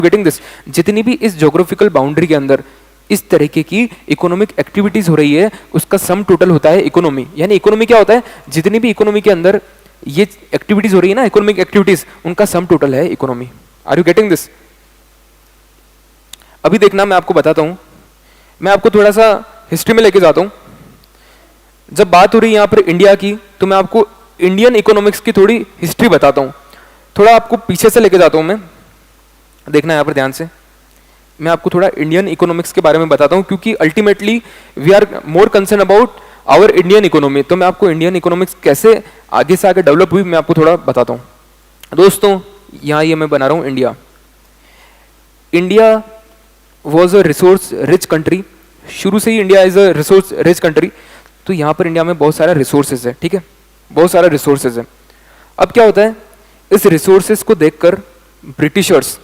Getting this? जितनी भी इस ज्योग्राफिकल बाउंड्री के अंदर इस तरीके की इकोनॉमिक एक्टिविटीज हो रही है उसका सम टोटल होता है इकोनॉमी। यानी इकोनॉमी क्या होता है? जितनी भी इकोनॉमी के अंदर ये एक्टिविटीज हो रही है ना, इकोनॉमिक एक्टिविटीज, उनका सम टोटल है economy. Are you getting this? अभी देखना, मैं आपको बताता हूं, मैं आपको थोड़ा सा हिस्ट्री में लेके जाता हूं। जब बात हो रही है यहां पर इंडिया की, तो मैं आपको इंडियन इकोनॉमिक्स की थोड़ी हिस्ट्री बताता हूं, थोड़ा आपको पीछे से लेके जाता हूं मैं। देखना यहां पर ध्यान से, मैं आपको थोड़ा इंडियन इकोनॉमिक्स के बारे में बताता हूं, क्योंकि ultimately we are more concern about our Indian economy. तो मैं आपको इंडियन इकोनॉमिक्स कैसे आगे से आगे डेवलप हुई मैं आपको थोड़ा बताता हूं। दोस्तों यहां ये मैं बना रहा हूं India. India was a resource rich country. शुरू से ही India is a resource rich country. तो यहां पर इंडिया में बहुत सारा रिसोर्सेज है, ठीक है, बहुत सारा रिसोर्सेज है। अब क्या होता है, इस रिसोर्सेज को देखकर ब्रिटिशर्स,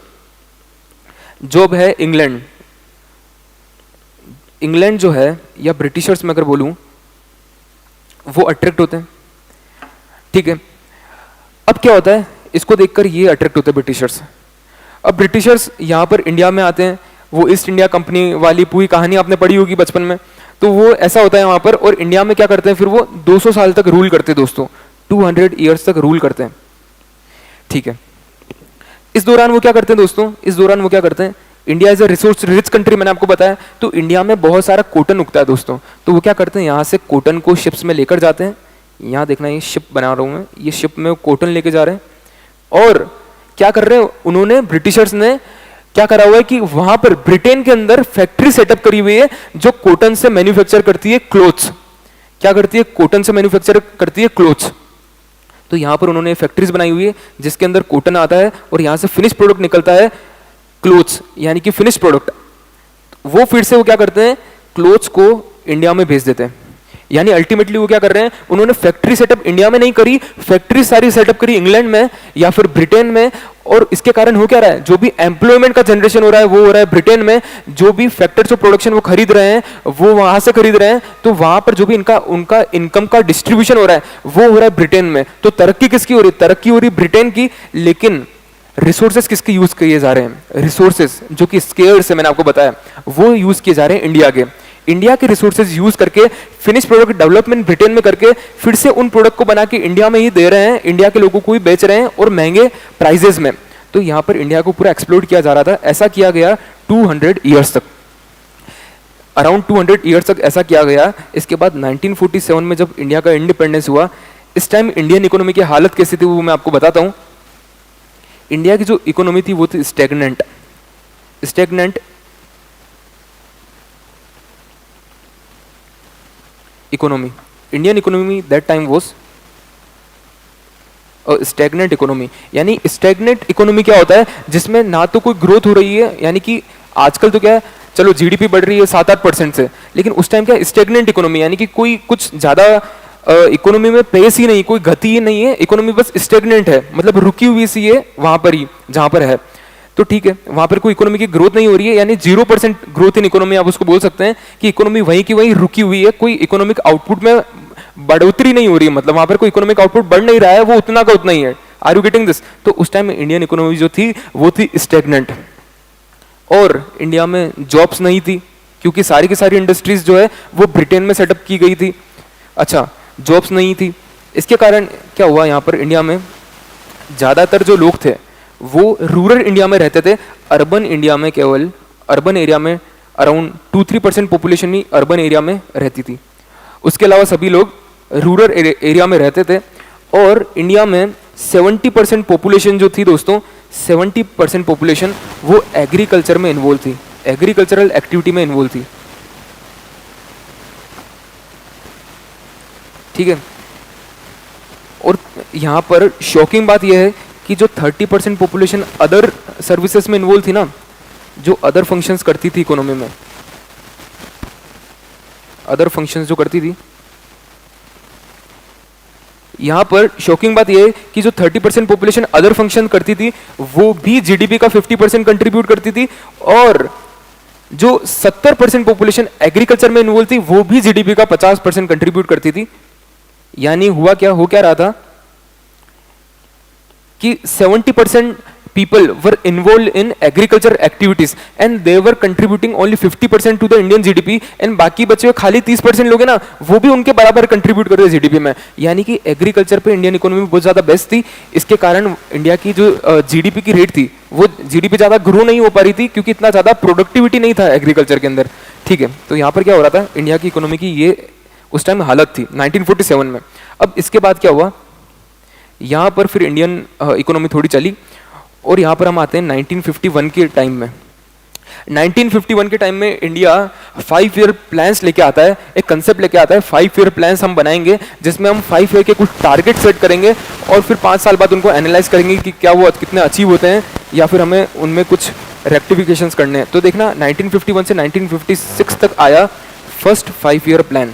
जो है इंग्लैंड, इंग्लैंड जो है, या ब्रिटिशर्स में अगर बोलूं, वो अट्रैक्ट होते हैं, ठीक है। अब क्या होता है, इसको देखकर ये अट्रैक्ट होते हैं ब्रिटिशर्स। अब ब्रिटिशर्स यहां पर इंडिया में आते हैं, वो ईस्ट इंडिया कंपनी वाली पूरी कहानी आपने पढ़ी होगी बचपन में, तो वो ऐसा होता है वहां पर। और इंडिया में क्या करते हैं, फिर वो 200 साल तक रूल करते हैं दोस्तों, 200 ईयर्स तक रूल करते हैं, ठीक है। इस दौरान वो क्या करते हैं दोस्तों, इस दौरान वो क्या करते हैं, India is a resource rich country, मैंने आपको बताया, तो इंडिया में बहुत सारा कॉटन उगता है दोस्तों। तो वो क्या करते हैं, यहाँ से कॉटन को शिप्स में लेकर जाते हैं। यहाँ देखना, ये शिप बना रहा हूं मैं, ये शिप में कॉटन लेके जा रहे हैं। और क्या कर रहे हैं उन्होंने, ब्रिटिशर्स ने क्या करा हुआ है कि वहां पर ब्रिटेन के अंदर फैक्ट्री सेटअप करी हुई है जो कॉटन से मैन्युफैक्चर करती है क्लोथ्स। क्या करती है, कॉटन से मैन्युफैक्चर करती है क्लोथ्स। तो यहां पर उन्होंने फैक्ट्रीज बनाई हुई है जिसके अंदर कॉटन आता है और यहां से फिनिश प्रोडक्ट निकलता है क्लोथ्स, यानी कि फिनिश प्रोडक्ट। वो फिर से वो क्या करते हैं, क्लोथ्स को इंडिया में भेज देते हैं। यानी अल्टीमेटली वो क्या कर रहे हैं, उन्होंने फैक्ट्री सेटअप इंडिया में नहीं करी, फैक्ट्री सारी सेटअप करी इंग्लैंड में या फिर ब्रिटेन में। और इसके कारण हो क्या रहा है, जो भी एम्प्लॉयमेंट का जनरेशन हो रहा है वो हो रहा है ब्रिटेन में। जो भी फैक्टर्स ऑफ प्रोडक्शन वो खरीद रहे हैं वो वहां से खरीद रहे हैं, तो वहां पर जो भी उनका इनकम का डिस्ट्रीब्यूशन हो रहा है वो हो रहा है ब्रिटेन में। तो तरक्की किसकी हो रही है, तरक्की हो रही है ब्रिटेन की। लेकिन रिसोर्सेज किसके यूज किए जा रहे हैं, रिसोर्सेज जो कि स्केर्स है, मैंने आपको बताया, वो यूज किए जा रहे हैं इंडिया के। इंडिया के रिसोर्सेज यूज करके फिनिश प्रोडक्ट डेवलपमेंट ब्रिटेन में करके फिर से उन प्रोडक्ट को बना के इंडिया में ही दे रहे हैं, इंडिया के लोगों को ही बेच रहे हैं और महंगे प्राइजेस में। तो यहां पर इंडिया को पूरा एक्सप्लोर किया जा रहा था। ऐसा किया गया 200 ईयर्स तक, अराउंड 200 ईयर्स तक ऐसा किया गया। इसके बाद 1947 में जब इंडिया का इंडिपेंडेंस हुआ, इस टाइम इंडियन इकोनॉमी की हालत कैसी थी वो मैं आपको बताता हूं। इंडिया की जो इकोनॉमी थी वो थी stagnant, stagnant economy. Indian economy that time was stagnant economy. यानी स्टैग्नेंट इकोनॉमी क्या होता है, जिसमें ना तो कोई ग्रोथ हो रही है, यानी कि आजकल तो क्या है, चलो जीडीपी बढ़ रही है 7-8% से, लेकिन उस टाइम क्या स्टैग्नेंट इकोनॉमी, यानी कि कोई कुछ ज्यादा इकोनॉमी में पेस ही नहीं, कोई गति ही नहीं है, इकोनॉमी बस स्टैग्नेंट है, मतलब रुकी हुई सी है वहां पर ही जहां पर है। तो ठीक है, वहां पर कोई इकोनॉमी की ग्रोथ नहीं हो रही है, यानी 0% ग्रोथ इन इकोनॉमी, आप उसको बोल सकते हैं कि इकोनॉमी वहीं की वहीं रुकी हुई है, कोई इकोनॉमिक आउटपुट में बढ़ोतरी नहीं हो रही है, मतलब वहां पर कोई इकोनॉमिक आउटपुट बढ़ नहीं रहा है, वो उतना का उतना ही है। Are you getting this? तो उस टाइम इंडियन इकोनॉमी जो थी वो थी स्टैग्नेंट। और इंडिया में जॉब्स नहीं थी, क्योंकि सारी की सारी इंडस्ट्रीज जो है वो ब्रिटेन में सेटअप की गई थी। अच्छा, जॉब्स नहीं थी, इसके कारण क्या हुआ, यहाँ पर इंडिया में ज्यादातर जो लोग थे वो रूरल इंडिया में रहते थे। अर्बन इंडिया में केवल, अर्बन एरिया में अराउंड 2-3% पॉपुलेशन ही अर्बन एरिया में रहती थी, उसके अलावा सभी लोग रूरल एरिया में रहते थे। और इंडिया में 70% पॉपुलेशन जो थी दोस्तों, 70% पॉपुलेशन वो एग्रीकल्चर में इन्वॉल्व थी, एग्रीकल्चरल एक्टिविटी में इन्वॉल्व थी, ठीक है। और यहां पर शॉकिंग बात यह है कि जो 30% पॉपुलेशन अदर सर्विसेज में इन्वॉल्व थी ना, जो अदर फंक्शंस करती थी इकोनॉमी में, अदर फंक्शंस जो करती थी, यहां पर शॉकिंग बात यह है कि जो 30% पॉपुलेशन अदर फंक्शन करती थी वो भी जीडीपी का 50% कंट्रीब्यूट करती थी। और जो 70% पॉपुलेशन एग्रीकल्चर में इन्वॉल्व थी वो भी जीडीपी का 50% कंट्रीब्यूट करती थी। यानी हुआ क्या, हो क्या रहा था कि 70% people were involved in agriculture activities and they were contributing only 50% to the Indian GDP and बाकी बचे हुए खाली 30% लोग हैं ना, वो भी उनके बराबर कंट्रीब्यूट कर रहे हैं जीडीपी में। यानी कि एग्रीकल्चर पे इंडियन इकोनॉमी बहुत ज्यादा बेस्ट थी। इसके कारण इंडिया की जो जीडीपी की रेट थी वो जीडीपी ज्यादा ग्रो नहीं हो पा रही थी क्योंकि इतना ज्यादा प्रोडक्टिविटी नहीं था एग्रीकल्चर के अंदर। ठीक है, तो यहाँ पर क्या हो रहा था, इंडिया की इकोनॉमी की ये उस टाइम हालत थी 1947 में। अब इसके बाद क्या हुआ, यहाँ पर फिर इंडियन इकोनॉमी थोड़ी चली और यहाँ पर हम आते हैं 1951 के टाइम में। 1951 के टाइम में इंडिया 5 ईयर प्लान्स लेके आता है, एक कंसेप्ट लेके आता है 5 ईयर प्लान्स हम बनाएंगे जिसमें हम 5 ईयर के कुछ टारगेट सेट करेंगे और फिर 5 साल बाद उनको एनालाइज करेंगे कि क्या वो कितने अचीव होते हैं या फिर हमें उनमें कुछ रेक्टिफिकेशंस करने हैं। तो देखना 1951 से 1956 तक आया फर्स्ट 5 ईयर प्लान।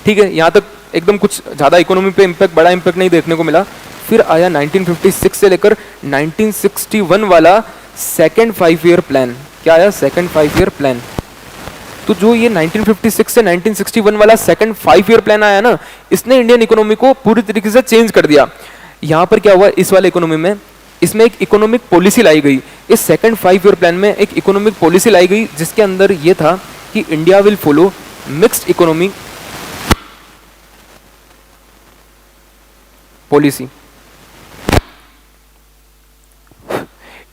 ठीक है, यहाँ तक एकदम कुछ ज़्यादा इकोनॉमी पे इम्पैक्ट, बड़ा इम्पैक्ट नहीं देखने को मिला। फिर आया 1956 से लेकर 1961 वाला सेकेंड 5 ईयर प्लान। क्या आया, सेकेंड 5 ईयर प्लान। तो जो ये 1956 से 1961 वाला सेकेंड 5 ईयर प्लान आया ना, इसने इंडियन इकोनॉमी को पूरी तरीके से चेंज कर दिया। यहाँ पर क्या हुआ, इस वाले इकोनॉमी में इसमें एक इकोनॉमिक पॉलिसी लाई गई। इस सेकेंड 5 ईयर प्लान में एक इकोनॉमिक पॉलिसी लाई गई जिसके अंदर ये था कि India will follow mixed economy policy.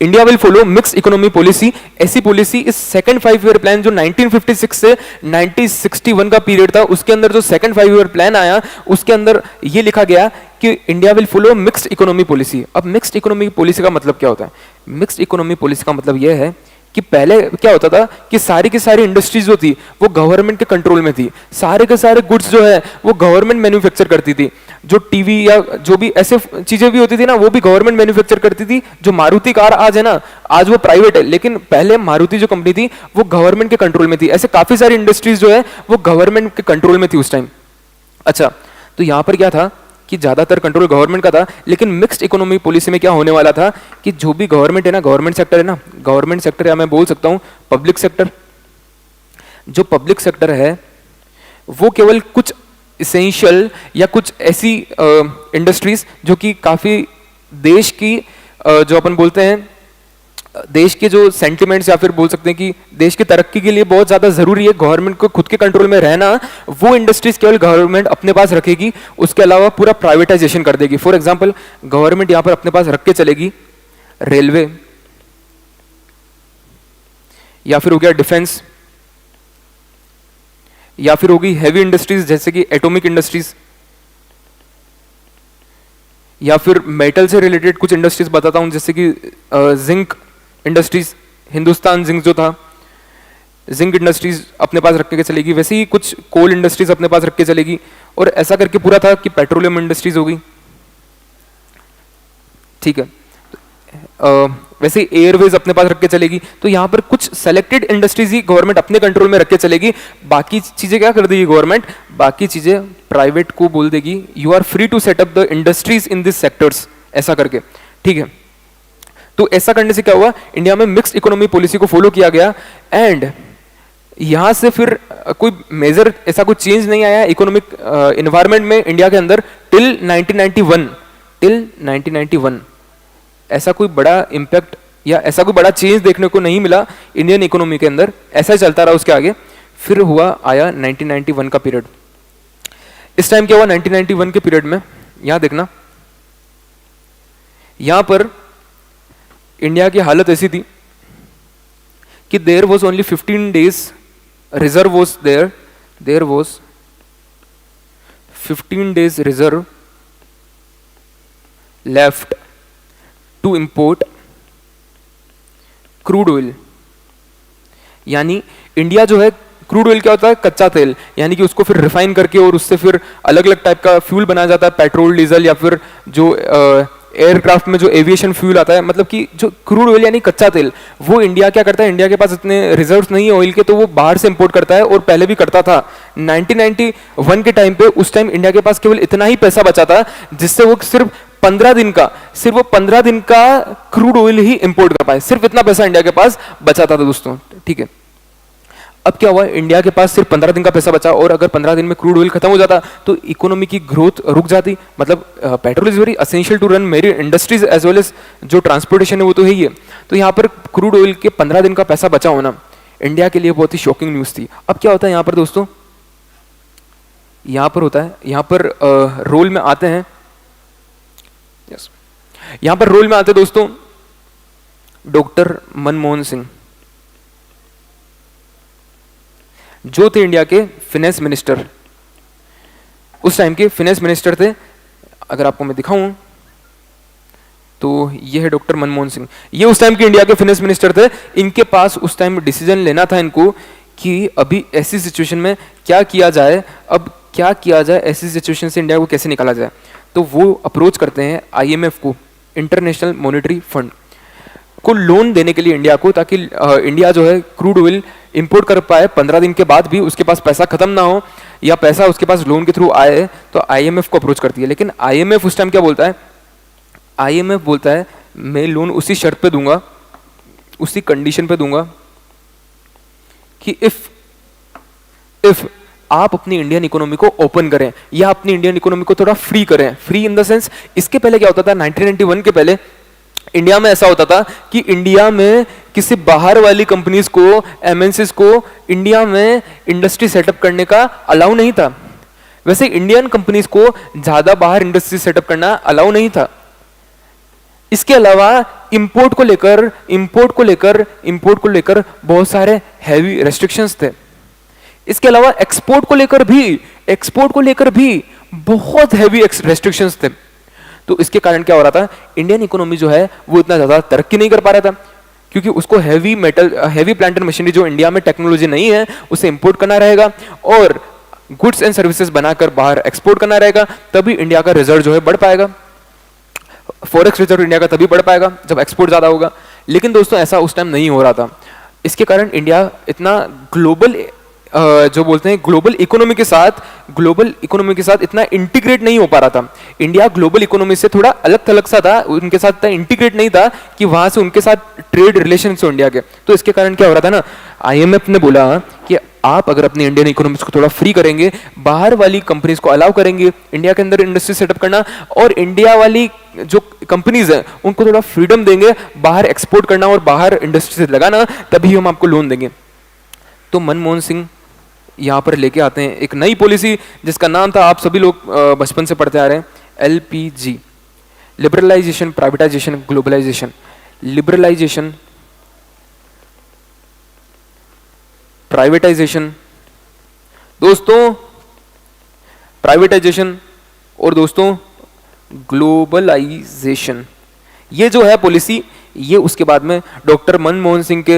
India will follow mix economy policy. ऐसी पॉलिसी इस सेकंड 5 ईयर प्लान जो 1956 से 1961 का पीरियड था उसके अंदर जो सेकंड 5 ईयर प्लान आया उसके अंदर ये लिखा गया कि India will follow mixed economy policy. अब मिक्स्ड इकोनॉमी पॉलिसी का मतलब क्या होता है, मिक्स्ड इकोनॉमी पॉलिसी का मतलब यह है कि पहले क्या होता था कि सारी की सारी इंडस्ट्रीज जो थी वो गवर्नमेंट के कंट्रोल में थी, सारे के सारे गुड्स जो है वो गवर्नमेंट मैन्युफैक्चर करती थी। जो टीवी या जो भी ऐसे चीजें भी होती थी ना वो भी गवर्नमेंट मैन्युफैक्चर करती थी। जो मारुति कार आज है ना, आज वो प्राइवेट है, लेकिन पहले मारुति जो कंपनी थी वो गवर्नमेंट के कंट्रोल में थी। ऐसे काफी सारी इंडस्ट्रीज जो है वो गवर्नमेंट के कंट्रोल में थी उस टाइम। अच्छा, तो यहां पर क्या था कि ज्यादातर कंट्रोल गवर्नमेंट का था, लेकिन मिक्स्ड इकोनॉमी पॉलिसी में क्या होने वाला था कि जो भी गवर्नमेंट है ना, गवर्नमेंट सेक्टर है ना, गवर्नमेंट सेक्टर या मैं बोल सकता हूं पब्लिक सेक्टर, जो पब्लिक सेक्टर है वो केवल कुछ इसेंशियल या कुछ ऐसी इंडस्ट्रीज जो कि काफी देश की जो अपन बोलते हैं देश के जो सेंटिमेंट्स या फिर बोल सकते हैं कि देश की तरक्की के लिए बहुत ज्यादा जरूरी है गवर्नमेंट को खुद के कंट्रोल में रहना, वो इंडस्ट्रीज केवल गवर्नमेंट अपने पास रखेगी, उसके अलावा पूरा प्राइवेटाइजेशन कर देगी। फॉर एग्जांपल गवर्नमेंट यहां पर अपने पास रख के चलेगी रेलवे, या फिर हो गया डिफेंस, या फिर होगी हैवी इंडस्ट्रीज जैसे कि एटॉमिक इंडस्ट्रीज, या फिर मेटल से रिलेटेड कुछ इंडस्ट्रीज बताता हूं जैसे कि जिंक इंडस्ट्रीज, हिंदुस्तान जिंक जो था, जिंक इंडस्ट्रीज अपने पास रख के चलेगी। वैसे ही कुछ कोल इंडस्ट्रीज अपने पास रख के चलेगी, और ऐसा करके पूरा था कि पेट्रोलियम इंडस्ट्रीज होगी। ठीक है, वैसे एयरवेज अपने पास रख के चलेगी। तो यहां पर कुछ सेलेक्टेड इंडस्ट्रीज ही गवर्नमेंट अपने कंट्रोल में रख के चलेगी, बाकी चीजें क्या कर देगी गवर्नमेंट, बाकी चीजें प्राइवेट को बोल देगी you are free to set up the industries in this sectors, ऐसा करके। ठीक है, तो ऐसा करने से क्या हुआ, इंडिया में मिक्स्ड इकोनॉमी पॉलिसी को फॉलो किया गया, एंड यहां से फिर कोई मेजर ऐसा कोई चेंज नहीं आया इकोनॉमिक एनवायरनमेंट में इंडिया के अंदर टिल 1991 ऐसा कोई बड़ा इंपैक्ट या ऐसा कोई बड़ा चेंज देखने को नहीं मिला इंडियन इकोनॉमी के अंदर, ऐसा ही चलता रहा उसके आगे। फिर हुआ आया 1991 का पीरियड। इस टाइम क्या हुआ 1991 के पीरियड में, यहां देखना, यहां पर इंडिया की हालत ऐसी थी कि there was only 15 days reserve was there was 15 days reserve left to import crude oil. यानी इंडिया जो है, क्रूड ऑयल क्या होता है, कच्चा तेल, यानी कि उसको फिर रिफाइन करके और उससे फिर अलग अलग टाइप का फ्यूल बनाया जाता है, पेट्रोल, डीजल, या फिर जो एयरक्राफ्ट में जो एविएशन फ्यूल आता है, मतलब कि जो क्रूड ऑयल यानी कच्चा तेल, वो इंडिया क्या करता है, इंडिया के पास इतने रिजर्व्स नहीं है ऑयल के, तो वो बाहर से इंपोर्ट करता है, और पहले भी करता था। 1991 के टाइम पे, उस टाइम इंडिया के पास केवल इतना ही पैसा बचा था जिससे वो सिर्फ 15 दिन का क्रूड ऑयल ही इंपोर्ट कर पाए, सिर्फ इतना पैसा इंडिया के पास बचा था दोस्तों। ठीक है, अब क्या हुआ, इंडिया के पास सिर्फ 15 दिन का पैसा बचा, और अगर 15 दिन में क्रूड ऑयल खत्म हो जाता तो इकोनॉमी की ग्रोथ रुक जाती। मतलब petrol is very essential to run मेरी इंडस्ट्रीज एज वेल एज जो ट्रांसपोर्टेशन है वो तो है ही है। तो यहाँ पर क्रूड ऑयल के 15 दिन का पैसा बचा होना इंडिया के लिए बहुत ही शॉकिंग न्यूज थी। अब क्या होता है यहाँ पर दोस्तों, यहाँ पर होता है, यहाँ पर रोल में आते हैं, यस, यहाँ पर रोल में आते हैं दोस्तों डॉक्टर मनमोहन सिंह, जो थे इंडिया के फिनेंस मिनिस्टर, उस टाइम के फिनेंस मिनिस्टर थे। अगर आपको मैं दिखाऊं तो ये है डॉक्टर मनमोहन सिंह, ये उस टाइम के इंडिया के फिनेंस मिनिस्टर थे। इनके पास उस टाइम डिसीजन लेना था इनको कि अभी ऐसी सिचुएशन में क्या किया जाए, अब क्या किया जाए, ऐसी सिचुएशन से इंडिया को कैसे निकाला जाए। तो वो अप्रोच करते हैं आईएमएफ को, इंटरनेशनल मॉनेटरी फंड को, लोन देने के लिए इंडिया को, ताकि इंडिया जो है क्रूड ऑयल इंपोर्ट कर पाए 15 दिन के बाद भी, उसके पास पैसा खत्म ना हो या पैसा उसके पास लोन के थ्रू आए। तो आईएमएफ को अप्रोच करती है, लेकिन आईएमएफ उस टाइम क्या बोलता है, आईएमएफ बोलता है मैं लोन उसी शर्त पे दूंगा, उसी कंडीशन पे दूंगा कि इफ आप अपनी इंडियन इकोनॉमी को ओपन करें या अपनी इंडियन इकोनॉमी को थोड़ा फ्री करें। फ्री इन द सेंस, इसके पहले क्या होता था, 1991 के पहले इंडिया में ऐसा होता था कि इंडिया में किसी बाहर वाली कंपनीज को, एमएनसीज को इंडिया में इंडस्ट्री सेटअप करने का अलाउ नहीं था। वैसे इंडियन कंपनीज को ज्यादा बाहर इंडस्ट्री सेटअप करना अलाउ नहीं था। इसके अलावा इंपोर्ट को लेकर बहुत सारे हैवी रेस्ट्रिक्शंस थे। इसके अलावा एक्सपोर्ट को लेकर भी बहुत हैवी रेस्ट्रिक्शंस थे। तो इसके कारण क्या हो रहा था, इंडियन इकोनॉमी जो है वो इतना ज्यादा तरक्की नहीं कर पा रहा था, क्योंकि उसको हैवी प्लांट एंड मशीनरी जो इंडिया में टेक्नोलॉजी नहीं है उसे इंपोर्ट करना रहेगा, और गुड्स एंड सर्विसेज बनाकर बाहर एक्सपोर्ट करना रहेगा, तभी इंडिया का रिजल्ट जो है बढ़ पाएगा। फॉरेक्स रिजर्व इंडिया का तभी बढ़ पाएगा जब एक्सपोर्ट ज्यादा होगा। लेकिन दोस्तों ऐसा उस टाइम नहीं हो रहा था। इसके कारण इंडिया इतना ग्लोबल जो बोलते हैं ग्लोबल इकोनॉमी के साथ इतना इंटीग्रेट नहीं हो पा रहा था। इंडिया ग्लोबल इकोनॉमी से थोड़ा अलग थलग सा था, उनके साथ इतना इंटीग्रेट नहीं था कि वहां से उनके साथ ट्रेड रिलेशन हो इंडिया के। तो इसके कारण क्या हो रहा था ना, आईएमएफ ने बोला कि आप अगर अपनी इंडियन इकोनॉमी को थोड़ा फ्री करेंगे, बाहर वाली कंपनीज को अलाउ करेंगे इंडिया के अंदर इंडस्ट्री सेटअप करना, और इंडिया वाली जो कंपनीज है उनको थोड़ा फ्रीडम देंगे बाहर एक्सपोर्ट करना और बाहर इंडस्ट्री से लगाना, तभी हम आपको लोन देंगे। तो मनमोहन सिंह यहाँ पर लेके आते हैं एक नई पॉलिसी जिसका नाम था, आप सभी लोग बचपन से पढ़ते आ रहे हैं, LPG, liberalisation, privatisation, globalisation. Liberalisation, privatisation दोस्तों, प्राइवेटाइजेशन और दोस्तों ग्लोबलाइजेशन, ये जो है पॉलिसी, ये उसके बाद में डॉक्टर मनमोहन सिंह के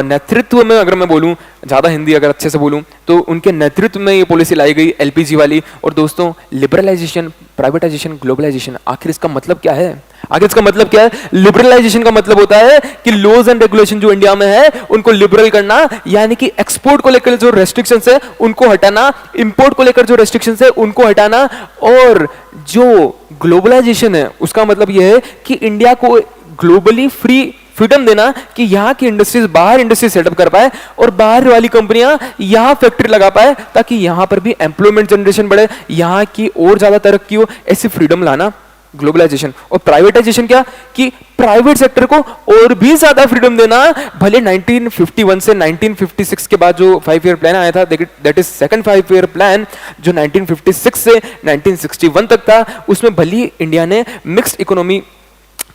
नेतृत्व में, अगर मैं बोलूं ज्यादा हिंदी अगर अच्छे से बोलूं तो उनके नेतृत्व में ये पॉलिसी लाई गई एलपीजी वाली। और दोस्तों लिबरलाइजेशन, प्राइवेटाइजेशन, ग्लोबलाइजेशन, आखिर इसका मतलब क्या है? आखिर इसका मतलब क्या है? लिबरलाइजेशन का मतलब होता है कि लॉज एंड रेगुलेशन जो इंडिया में है उनको लिबरल करना, यानी कि एक्सपोर्ट को लेकर जो रेस्ट्रिक्शंस है उनको हटाना, इंपोर्ट को लेकर जो रेस्ट्रिक्शंस है उनको हटाना, और जो ग्लोबलाइजेशन है उसका मतलब यह है कि इंडिया को ग्लोबली फ्रीडम देना कि यहाँ की इंडस्ट्रीज बाहर इंडस्ट्री सेटअप कर पाए और बाहर वाली कंपनियां यहाँ फैक्ट्री लगा पाए, ताकि यहाँ पर भी एम्प्लॉयमेंट जनरेशन बढ़े, यहाँ की और ज्यादा तरक्की हो, ऐसी फ्रीडम लाना ग्लोबलाइजेशन। और प्राइवेटाइजेशन क्या, कि प्राइवेट सेक्टर को और भी ज्यादा फ्रीडम देना। भले 1951 से 1956 के बाद जो 5 ईयर प्लान आया था, that is second 5 year plan, जो 1956 से 1961 तक था, उसमें भले इंडिया ने मिक्स्ड इकोनॉमी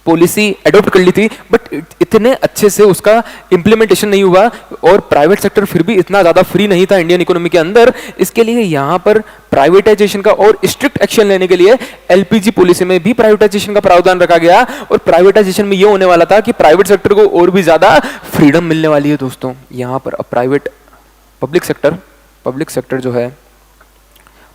पॉलिसी एडॉप्ट कर ली थी, बट इतने अच्छे से उसका इंप्लीमेंटेशन नहीं हुआ, और प्राइवेट सेक्टर फिर भी इतना ज्यादा फ्री नहीं था इंडियन इकोनॉमी के अंदर। इसके लिए यहां पर प्राइवेटाइजेशन का और स्ट्रिक्ट एक्शन लेने के लिए एलपीजी पॉलिसी में भी प्राइवेटाइजेशन का प्रावधान रखा गया, और प्राइवेटाइजेशन में यह होने वाला था कि प्राइवेट सेक्टर को और भी ज्यादा फ्रीडम मिलने वाली है। दोस्तों यहां पर अब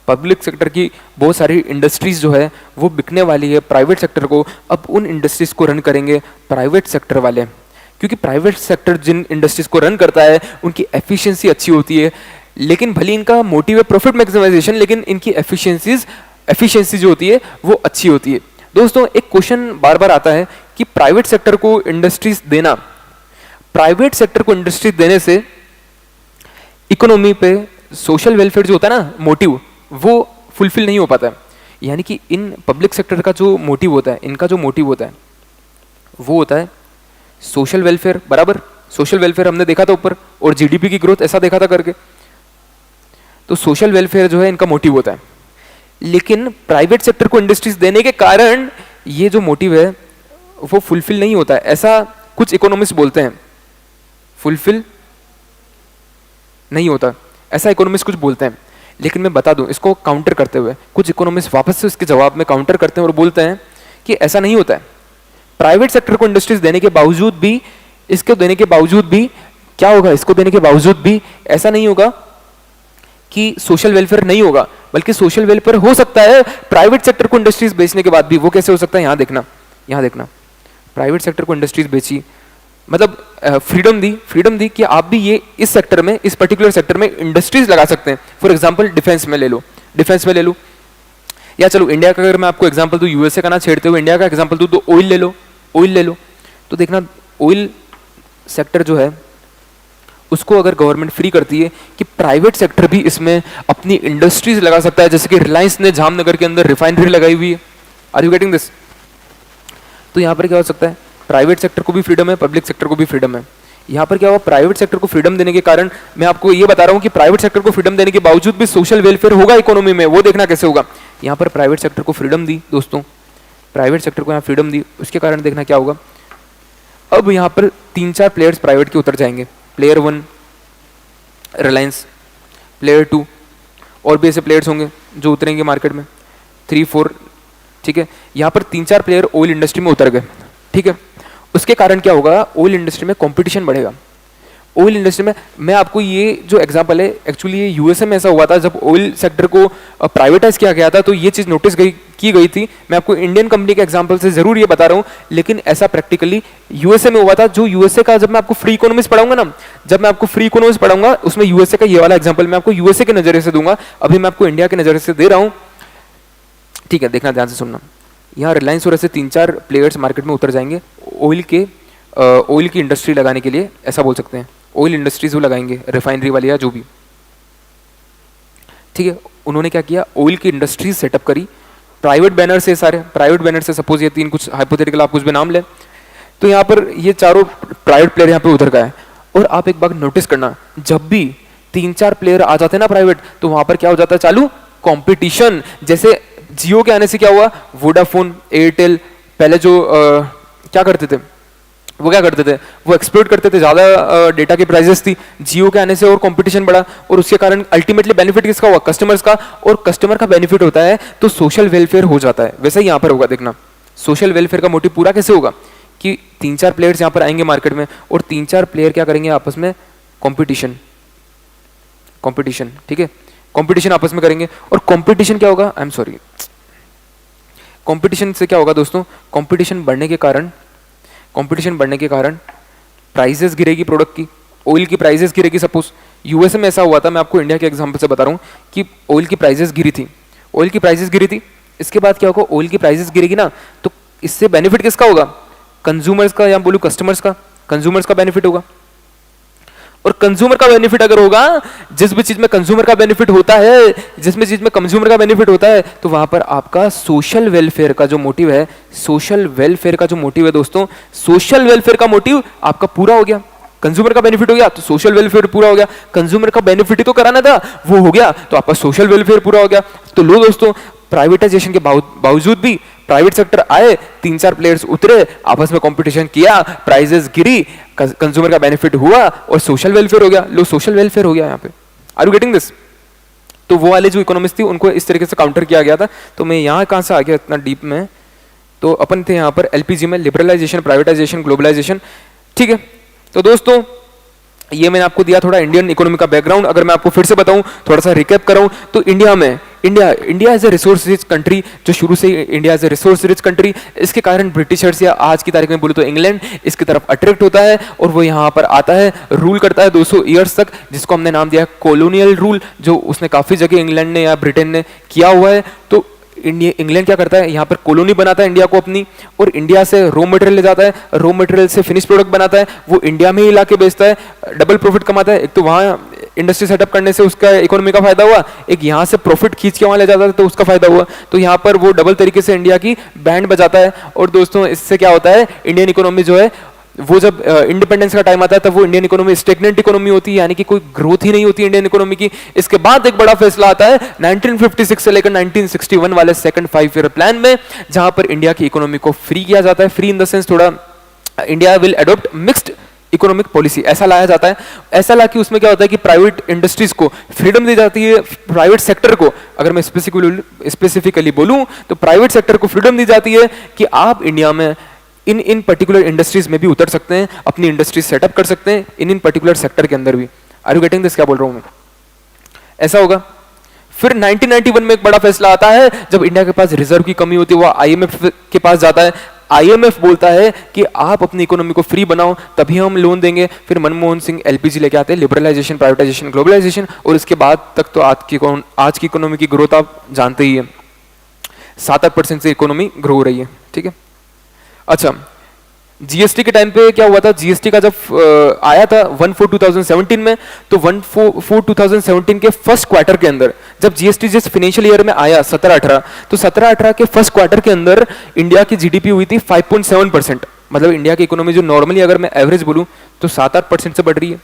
पब्लिक सेक्टर की बहुत सारी इंडस्ट्रीज जो है वो बिकने वाली है प्राइवेट सेक्टर को। अब उन इंडस्ट्रीज को रन करेंगे प्राइवेट सेक्टर वाले, क्योंकि प्राइवेट सेक्टर जिन इंडस्ट्रीज को रन करता है उनकी एफिशिएंसी अच्छी होती है, लेकिन भले इनका मोटिव है प्रॉफिट मैक्सिमाइजेशन, लेकिन इनकी एफिशिएंसी जो होती है वो अच्छी होती है। दोस्तों एक क्वेश्चन बार बार आता है कि प्राइवेट सेक्टर को इंडस्ट्रीज देने से इकोनॉमी पे सोशल वेलफेयर जो होता है ना, मोटिव, वो फुलफिल नहीं हो पाता है। यानी कि इन पब्लिक सेक्टर का जो मोटिव होता है, इनका जो मोटिव होता है वो होता है सोशल वेलफेयर, बराबर। सोशल वेलफेयर हमने देखा था ऊपर, और जीडीपी की ग्रोथ ऐसा देखा था करके। तो सोशल वेलफेयर जो है इनका मोटिव होता है, लेकिन प्राइवेट सेक्टर को इंडस्ट्रीज देने के कारण ये जो मोटिव है वो फुलफिल नहीं होता है, ऐसा कुछ इकोनॉमिस्ट बोलते हैं। फुलफिल नहीं होता, ऐसा इकोनॉमिस्ट कुछ बोलते हैं। लेकिन मैं बता दूं, इसको काउंटर करते हुए कुछ इकोनॉमिस्ट वापस से उसके जवाब में काउंटर करते हैं और बोलते हैं कि ऐसा नहीं होता है। प्राइवेट सेक्टर को इंडस्ट्रीज देने के बावजूद भी, इसको देने के बावजूद भी क्या होगा, इसको देने के बावजूद भी ऐसा नहीं होगा कि सोशल वेलफेयर नहीं होगा, बल्कि सोशल वेलफेयर हो सकता है प्राइवेट सेक्टर को इंडस्ट्रीज बेचने के बाद भी। वो कैसे हो सकता है, यहां देखना, यहां देखना। प्राइवेट सेक्टर को इंडस्ट्रीज बेची, मतलब फ्रीडम दी कि आप भी ये इस सेक्टर में, इस पर्टिकुलर सेक्टर में इंडस्ट्रीज लगा सकते हैं। फॉर एग्जांपल डिफेंस में ले लो, या चलो इंडिया का अगर मैं आपको एग्जांपल दूं, यूएसए का ना छेड़ते हुए इंडिया का एग्जांपल दूं, तो ऑयल ले लो। तो देखना ऑयल सेक्टर जो है उसको अगर गवर्नमेंट फ्री करती है कि प्राइवेट सेक्टर भी इसमें अपनी इंडस्ट्रीज लगा सकता है, जैसे कि रिलायंस ने जामनगर के अंदर रिफाइनरी लगाई हुई है। Are you getting this? तो यहां पर क्या हो सकता है, प्राइवेट सेक्टर को भी फ्रीडम है, पब्लिक सेक्टर को भी फ्रीडम है। यहां पर क्या हुआ, प्राइवेट सेक्टर को फ्रीडम देने के कारण, मैं आपको ये बता रहा हूं कि प्राइवेट सेक्टर को फ्रीडम देने के बावजूद भी सोशल वेलफेयर होगा इकोनॉमी में। वो देखना कैसे होगा। यहां पर प्राइवेट सेक्टर को फ्रीडम दी दोस्तों, प्राइवेट सेक्टर को यहां फ्रीडम दी, उसके कारण देखना क्या होगा। अब यहां पर 3-4 प्लेयर्स प्राइवेट के उतर जाएंगे। प्लेयर 1 रिलायंस, प्लेयर 2 और भी ऐसे प्लेयर्स होंगे जो उतरेंगे मार्केट में, 3-4, ठीक है। यहां पर 3-4 प्लेयर ऑयल इंडस्ट्री में उतर गए, ठीक है। उसके कारण क्या होगा, ऑयल इंडस्ट्री में कंपटीशन बढ़ेगा। ऑयल इंडस्ट्री में, मैं आपको ये जो एग्जांपल है, एक्चुअली ये यूएसए में ऐसा हुआ था जब ऑयल सेक्टर को प्राइवेटाइज किया गया था, तो ये चीज नोटिस की गई थी। मैं आपको इंडियन कंपनी के एग्जांपल से जरूर ये बता रहा हूं, लेकिन ऐसा प्रैक्टिकली यूएसए में हुआ था। जो यूएसए का, जब मैं आपको फ्री इकोनॉमिक्स पढ़ाऊंगा ना, जब मैं आपको फ्री इकोनॉमिक्स पढ़ाऊंगा, उसमें यूएसए का ये वाला एग्जाम्पल मैं आपको यूएसए के नजरिए से दूंगा। अभी मैं आपको इंडिया के नजरिए से दे रहा हूं, ठीक है। देखना, ध्यान से सुनना। यहाँ रिलायंस और ऐसे 3-4 प्लेयर्स मार्केट में उतर जाएंगे ऑयल की इंडस्ट्री लगाने के लिए, ऐसा बोल सकते हैं। ऑयल इंडस्ट्रीज वो लगाएंगे, रिफाइनरी वाली या जो भी, ठीक है। उन्होंने क्या किया, ऑयल की इंडस्ट्रीज सेटअप करी, प्राइवेट बैनर से, सारे प्राइवेट बैनर से। सपोज ये 3 कुछ हाइपोथेटिकल, आप कुछ भी नाम ले, तो यहाँ पर ये चारों प्राइवेट प्लेयर यहाँ पे उतर गए। और आप एक बात नोटिस करना, जब भी 3-4 प्लेयर आ जाते हैं ना प्राइवेट, तो वहां पर क्या हो जाता है, चालू कंपटीशन। जैसे जियो के आने से क्या हुआ, वोडाफोन, एयरटेल, पहले जो क्या करते थे, वो एक्सप्लोइट करते थे, ज्यादा डेटा की प्राइसेस थी। जियो के आने से और कंपटीशन बढ़ा, और उसके कारण अल्टीमेटली बेनिफिट किसका हुआ, कस्टमर्स का। और कस्टमर का बेनिफिट होता है तो सोशल वेलफेयर हो जाता है। वैसा ही यहां पर होगा, देखना सोशल वेलफेयर का मोटिव पूरा कैसे होगा कि 3-4 प्लेयर्स यहां पर आएंगे मार्केट में, और 3-4 प्लेयर क्या करेंगे, आपस में कंपटीशन, ठीक है, कंपटीशन आपस में करेंगे। और कंपटीशन क्या होगा, आई एम सॉरी, कंपटीशन से क्या होगा दोस्तों, कंपटीशन बढ़ने के कारण प्राइसेस गिरेगी प्रोडक्ट की, ऑयल की प्राइसेस गिरेगी। सपोज यूएसए में ऐसा हुआ था, मैं आपको इंडिया के एग्जांपल से बता रहा हूं कि ऑयल की प्राइसेस गिरी थी। इसके बाद क्या होगा, ऑयल की प्राइसेस गिरेगी ना, तो इससे बेनिफिट किसका होगा, कंज्यूमर्स का, या बोलूं कस्टमर्स का, कंज्यूमर्स का बेनिफिट होगा। और कंज्यूमर का बेनिफिट अगर होगा, जिस भी चीज में कंज्यूमर का बेनिफिट होता है, तो वहां पर आपका सोशल वेलफेयर का जो मोटिव है, दोस्तों, सोशल वेलफेयर का मोटिव आपका पूरा हो गया। कंज्यूमर का बेनिफिट हो गया तो सोशल वेलफेयर पूरा हो गया। कंज्यूमर का बेनिफिट ही तो कराना था, वो हो गया तो आपका सोशल वेलफेयर पूरा हो गया। तो लो दोस्तों, प्राइवेटाइजेशन के बावजूद भी प्राइवेट सेक्टर आए, 3-4 प्लेयर्स उतरे, आपस में कंपटीशन किया, प्राइसेस गिरी, कंज्यूमर का बेनिफिट हुआ और सोशल वेलफेयर हो गया। लो, सोशल वेलफेयर हो गया यहाँ पे। Are you getting this? तो वो वाले जो इकोनॉमिस्ट थी उनको इस तरीके से काउंटर किया गया था। तो मैं यहाँ कहाँ से आ गया इतना डीप में, तो अपन थे यहाँ पर एलपीजी में, लिबरलाइजेशन, प्राइवेटाइजेशन, ग्लोबलाइजेशन, ठीक है। तो दोस्तों ये मैंने आपको दिया थोड़ा इंडियन इकोनॉमी का बैकग्राउंड। अगर मैं आपको फिर से बताऊं, थोड़ा सा रिकैप कराऊं, तो India as a resource rich country, जो शुरू से India as a resource rich country, इसके कारण ब्रिटिशर्स, या आज की तारीख में बोले तो इंग्लैंड, इसकी तरफ अट्रैक्ट होता है और वो यहाँ पर आता है, रूल करता है 200 ईयर्स तक, जिसको हमने नाम दिया कॉलोनियल रूल, जो उसने काफी जगह इंग्लैंड ने या ब्रिटेन ने किया हुआ है। तो इंग्लैंड क्या करता है, यहाँ पर कॉलोनी बनाता है इंडिया को अपनी, और इंडिया से रॉ मटेरियल ले जाता है, रॉ मटेरियल से फिनिश प्रोडक्ट बनाता है, वो इंडिया में ही ला के बेचता है, डबल प्रॉफिट कमाता है। एक तो वहाँ इंडस्ट्री सेटअप करने से उसका इकोनॉमी का फायदा हुआ, एक यहाँ से प्रॉफिट खींच के वहां ले जाता था तो उसका फायदा हुआ। तो यहाँ पर वो डबल तरीके से इंडिया की बैंड बजाता है। और दोस्तों इससे क्या होता है, इंडियन इकोनॉमी जो है वो जब इंडिपेंडेंस का टाइम आता है तब वो इंडियन इकोनॉमी स्टेगनेंट इकोनॉमी होती है, यानी कि कोई ग्रोथ ही नहीं होती इंडियन इकोनॉमी की। इसके बाद एक बड़ा फैसला आता है 1956 से लेकर 1961 वाले सेकंड 5 ईयर प्लान में, जहां पर इंडिया की इकोनॉमी को फ्री किया जाता है। फ्री इन द सेंस थोड़ा India will adopt mixed economic policy, ऐसा लाया जाता है। ऐसा ला कि उसमें क्या होता है कि प्राइवेट इंडस्ट्रीज को फ्रीडम दी जाती है, प्राइवेट सेक्टर को, अगर मैं स्पेसिफिकली बोलूं तो प्राइवेट सेक्टर को फ्रीडम दी जाती है कि आप इंडिया में इन पर्टिकुलर इंडस्ट्रीज में भी उतर सकते हैं, अपनी इंडस्ट्रीज सेटअप कर सकते हैं इन पर्टिकुलर सेक्टर के अंदर भी। Are you getting this? क्या बोल रहा हूं मैं? ऐसा होगा। फिर 1991 में एक बड़ा फैसला आता है, जब इंडिया के पास रिजर्व की कमी होती है, वो आईएमएफ के पास जाता है। आईएमएफ बोलता है कि आप अपनी इकोनॉमी को फ्री बनाओ तभी हम लोन देंगे। फिर मनमोहन सिंह एलपीजी लेके आते हैं, लिबरलाइजेशन, प्राइवेटाइजेशन, ग्लोबलाइजेशन, और इसके बाद तक तो आज की इकोनॉमी की ग्रोथ आप जानते ही है, 7-8% से इकोनॉमी ग्रो हो रही है। ठीक है, अच्छा जीएसटी के टाइम पे क्या हुआ था, जीएसटी का जब आया था 1/4/2017 में, तो 1/4/2017 के फर्स्ट क्वार्टर के अंदर, जब जीएसटी जिस फाइनेंशियल ईयर में आया 17-18, तो 17-18 के फर्स्ट क्वार्टर के अंदर इंडिया की जीडीपी हुई थी 5.7%। मतलब इंडिया की इकोनॉमी जो नॉर्मली अगर मैं एवरेज बोलूं तो 7-8% से बढ़ रही है,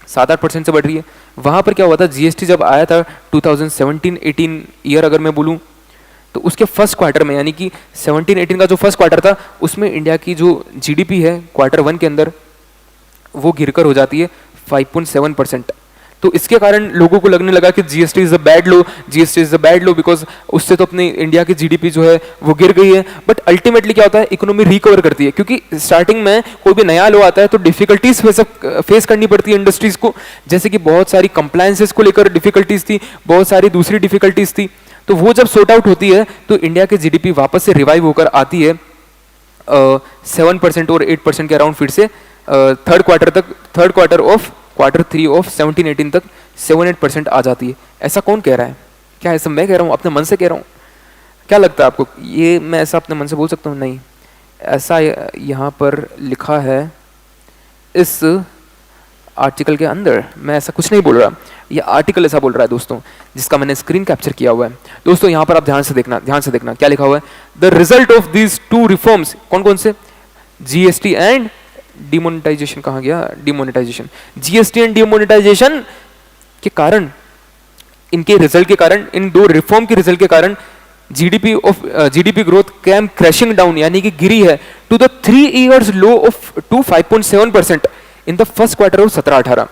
7-8% से बढ़ रही है। वहां पर क्या हुआ था, जीएसटी जब आया था 2017-18 ईयर अगर मैं बोलूं, तो उसके फर्स्ट क्वार्टर में, यानी कि 17-18 का जो फर्स्ट क्वार्टर था, उसमें इंडिया की जो जीडीपी है क्वार्टर 1 के अंदर वो गिरकर हो जाती है 5.7%। तो इसके कारण लोगों को लगने लगा कि GST is a bad low, GST is a bad low, because उससे तो अपनी इंडिया की जीडीपी जो है वो गिर गई है। बट अल्टीमेटली क्या होता है, इकोनॉमी रिकवर करती है, क्योंकि स्टार्टिंग में कोई भी नया लो आता है तो डिफिकल्टीज फेस करनी पड़ती है इंडस्ट्रीज को, जैसे कि बहुत सारी कंप्लायंसेस को लेकर डिफिकल्टीज थी, बहुत सारी दूसरी डिफिकल्टीज थी। तो वो जब सॉर्ट आउट होती है तो इंडिया की जीडीपी वापस से रिवाइव होकर आती है 7% और 8% के अराउंड, फिर से third quarter of quarter 3 of 17-18 तक 7-8% आ जाती है। ऐसा कौन कह रहा है? क्या ऐसा मैं कह रहा हूँ, अपने मन से कह रहा हूँ? क्या लगता है आपको, ये मैं ऐसा अपने मन से बोल सकता हूँ? नहीं, ऐसा यहाँ पर लिखा है इस आर्टिकल के अंदर, मैं ऐसा कुछ नहीं बोल रहा, ये आर्टिकल ऐसा बोल रहा है दोस्तों, जिसका मैंने स्क्रीन कैप्चर किया हुआ है। दोस्तों यहाँ पर आप ध्यान से देखना क्या लिखा हुआ है, the result of these 2 reforms, कौन कौन से, जीएसटी एंड डिमोनेटाइजेशन, कहाँ गया डिमोनेटाइजेशन, जीएसटी एंड डिमोनेटाइजेशन के कारण, इनके रिजल्ट के कारण, इन 2 रिफॉर्म के रिजल्ट के कारण GDP growth came crashing down, यानी कि गिरी है to the 3 years low of to 5.7% in the first quarter of 17-18।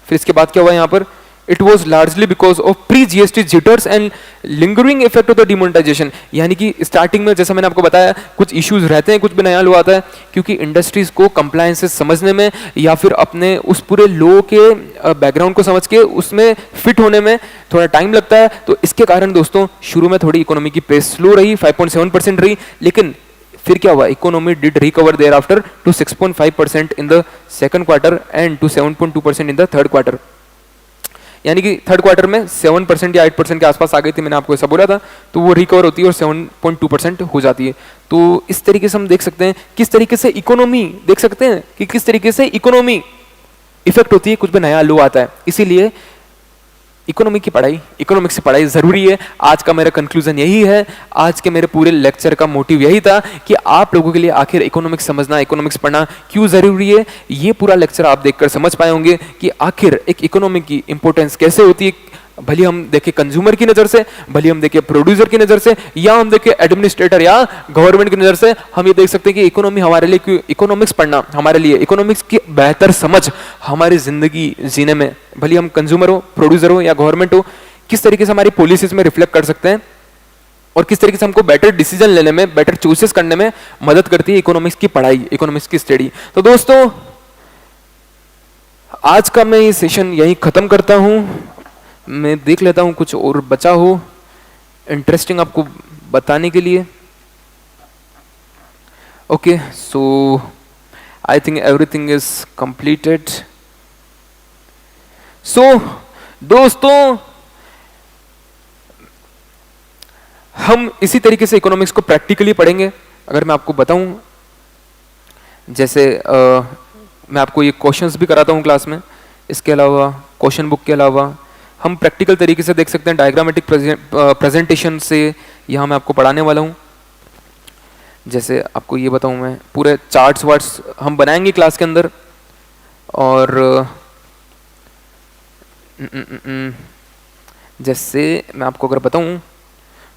फिर इसके बाद क्या हुआ यहाँ पर, it was largely because of pre GST jitters and lingering effect of the demonetisation, यानी कि स्टार्टिंग में जैसा मैंने आपको बताया कुछ इश्यूज रहते हैं, कुछ भी नया लो आता है, क्योंकि इंडस्ट्रीज को कंप्लायंसेस समझने में या फिर अपने उस पूरे लो के बैकग्राउंड को समझ के उसमें फिट होने में थोड़ा टाइम लगता है। तो इसके कारण दोस्तों शुरू में थोड़ी इकोनॉमी की पेस स्लो रही, 5.7% रही, लेकिन फिर क्या हुआ, economy did recover thereafter to 6.5% in the second quarter and to 7.2% in the third quarter, यानी कि थर्ड क्वार्टर में 7% या 8% के आसपास आ गई थी, मैंने आपको ऐसा बोला था, तो वो रिकवर होती है और 7.2% हो जाती है। तो इस तरीके से हम देख सकते हैं किस तरीके से इकोनॉमी, देख सकते हैं कि किस तरीके से इकोनॉमी इफेक्ट होती है, कुछ भी नया लो आता है। इसीलिए इकोनॉमिक की पढ़ाई, इकोनॉमिक्स की पढ़ाई जरूरी है। आज का मेरा कंक्लूजन यही है, आज के मेरे पूरे लेक्चर का मोटिव यही था कि आप लोगों के लिए आखिर इकोनॉमिक्स समझना, इकोनॉमिक्स पढ़ना क्यों जरूरी है। ये पूरा लेक्चर आप देखकर समझ पाए होंगे कि आखिर एक इकोनॉमी की इंपॉर्टेंस कैसे होती है, भले हम देखें कंज्यूमर की नजर से, भले हम देखें प्रोड्यूसर की नजर से, या हम देखें एडमिनिस्ट्रेटर या गवर्नमेंट की नजर से, हम ये देख सकते हैं कि इकोनॉमी हमारे लिए क्यों, इकोनॉमिक्स पढ़ना हमारे लिए, इकोनॉमिक्स की बेहतर समझ हमारी जिंदगी जीने में, भले हम कंज्यूमर हो, प्रोड्यूसर हो या गवर्नमेंट हो, किस तरीके से हमारी पॉलिसीज में रिफ्लेक्ट कर सकते हैं और किस तरीके से हमको बेटर डिसीजन लेने में, बेटर चॉइसेस करने में मदद करती है इकोनॉमिक्स की पढ़ाई, इकोनॉमिक्स की स्टडी। तो दोस्तों आज का मैं ये सेशन यही खत्म करता हूं। मैं देख लेता हूं कुछ और बचा हो इंटरेस्टिंग आपको बताने के लिए। Okay, so I think everything is completed. So दोस्तों हम इसी तरीके से इकोनॉमिक्स को प्रैक्टिकली पढ़ेंगे। अगर मैं आपको बताऊं, जैसे मैं आपको ये क्वेश्चंस भी कराता हूं क्लास में, इसके अलावा क्वेश्चन बुक के अलावा हम प्रैक्टिकल तरीके से देख सकते हैं डायग्रामेटिक प्रेजेंटेशन से। यहाँ मैं आपको पढ़ाने वाला हूँ। जैसे आपको ये बताऊँ, मैं पूरे चार्ट्स वार्ट्स हम बनाएंगे क्लास के अंदर, और जैसे मैं आपको अगर बताऊँ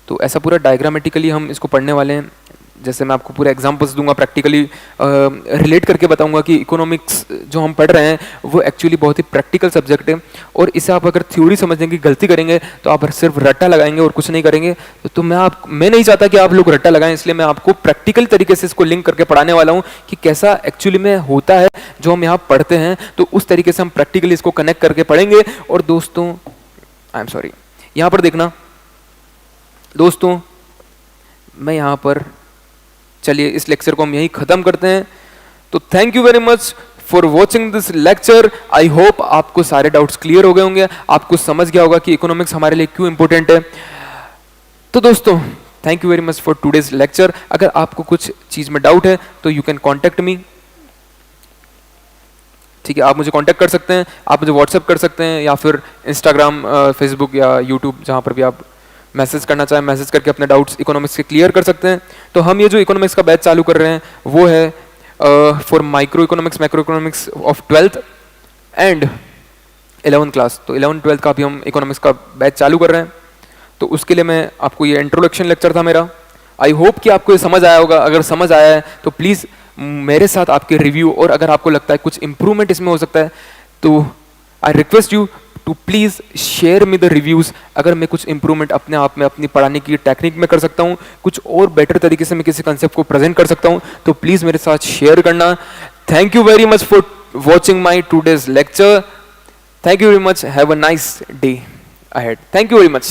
तो ऐसा पूरा डायग्रामेटिकली हम इसको पढ़ने वाले हैं। जैसे मैं आपको पूरे एग्जांपल्स दूंगा, प्रैक्टिकली रिलेट करके बताऊंगा कि इकोनॉमिक्स जो हम पढ़ रहे हैं वो एक्चुअली बहुत ही प्रैक्टिकल सब्जेक्ट है, और इसे आप अगर थ्योरी समझने की गलती करेंगे तो आप सिर्फ रट्टा लगाएंगे और कुछ नहीं करेंगे। तो मैं नहीं चाहता कि आप लोग रट्टा लगाएं, इसलिए मैं आपको प्रैक्टिकल तरीके से इसको लिंक करके पढ़ाने वाला हूँ कि कैसा एक्चुअली में होता है जो हम यहाँ पढ़ते हैं। तो उस तरीके से हम प्रैक्टिकली इसको कनेक्ट करके पढ़ेंगे। और दोस्तों, आई एम सॉरी, यहाँ पर देखना दोस्तों, मैं यहाँ पर, चलिए इस लेक्चर को हम यहीं खत्म करते हैं। तो thank you very much for watching this lecture. I hope आपको सारे डाउट्स क्लियर हो गए होंगे, आपको समझ गया होगा कि इकोनॉमिक्स हमारे लिए क्यों इंपॉर्टेंट है। तो दोस्तों, thank you very much for today's lecture. अगर आपको कुछ चीज में डाउट है तो यू कैन कॉन्टेक्ट मी, ठीक है, आप मुझे कांटेक्ट कर सकते हैं, आप मुझे व्हाट्सएप कर सकते हैं, या फिर इंस्टाग्राम, फेसबुक या यूट्यूब, जहाँ पर भी आप मैसेज करना चाहें, मैसेज करके अपने डाउट्स इकोनॉमिक्स के क्लियर कर सकते हैं। तो हम ये जो इकोनॉमिक्स का बैच चालू कर रहे हैं वो है for micro economics, macro economics of 12th and 11th class. तो 11th 12th का भी हम इकोनॉमिक्स का बैच चालू कर रहे हैं। तो उसके लिए मैं आपको, ये इंट्रोडक्शन लेक्चर था मेरा। आई होप कि आपको ये समझ आया होगा। अगर समझ आया है तो प्लीज़ मेरे साथ आपके रिव्यू, और अगर आपको लगता है कुछ इंप्रूवमेंट इसमें हो सकता है तो I request you to please share me the reviews. अगर मैं कुछ इंप्रूवमेंट अपने आप में, अपनी पढ़ाने की टेक्निक में कर सकता हूँ, कुछ और बेटर तरीके से मैं किसी कंसेप्ट को प्रेजेंट कर सकता हूँ, तो प्लीज मेरे साथ शेयर करना। Thank you very much for watching my today's lecture. Thank you very much. Have a nice day ahead. Thank you very much.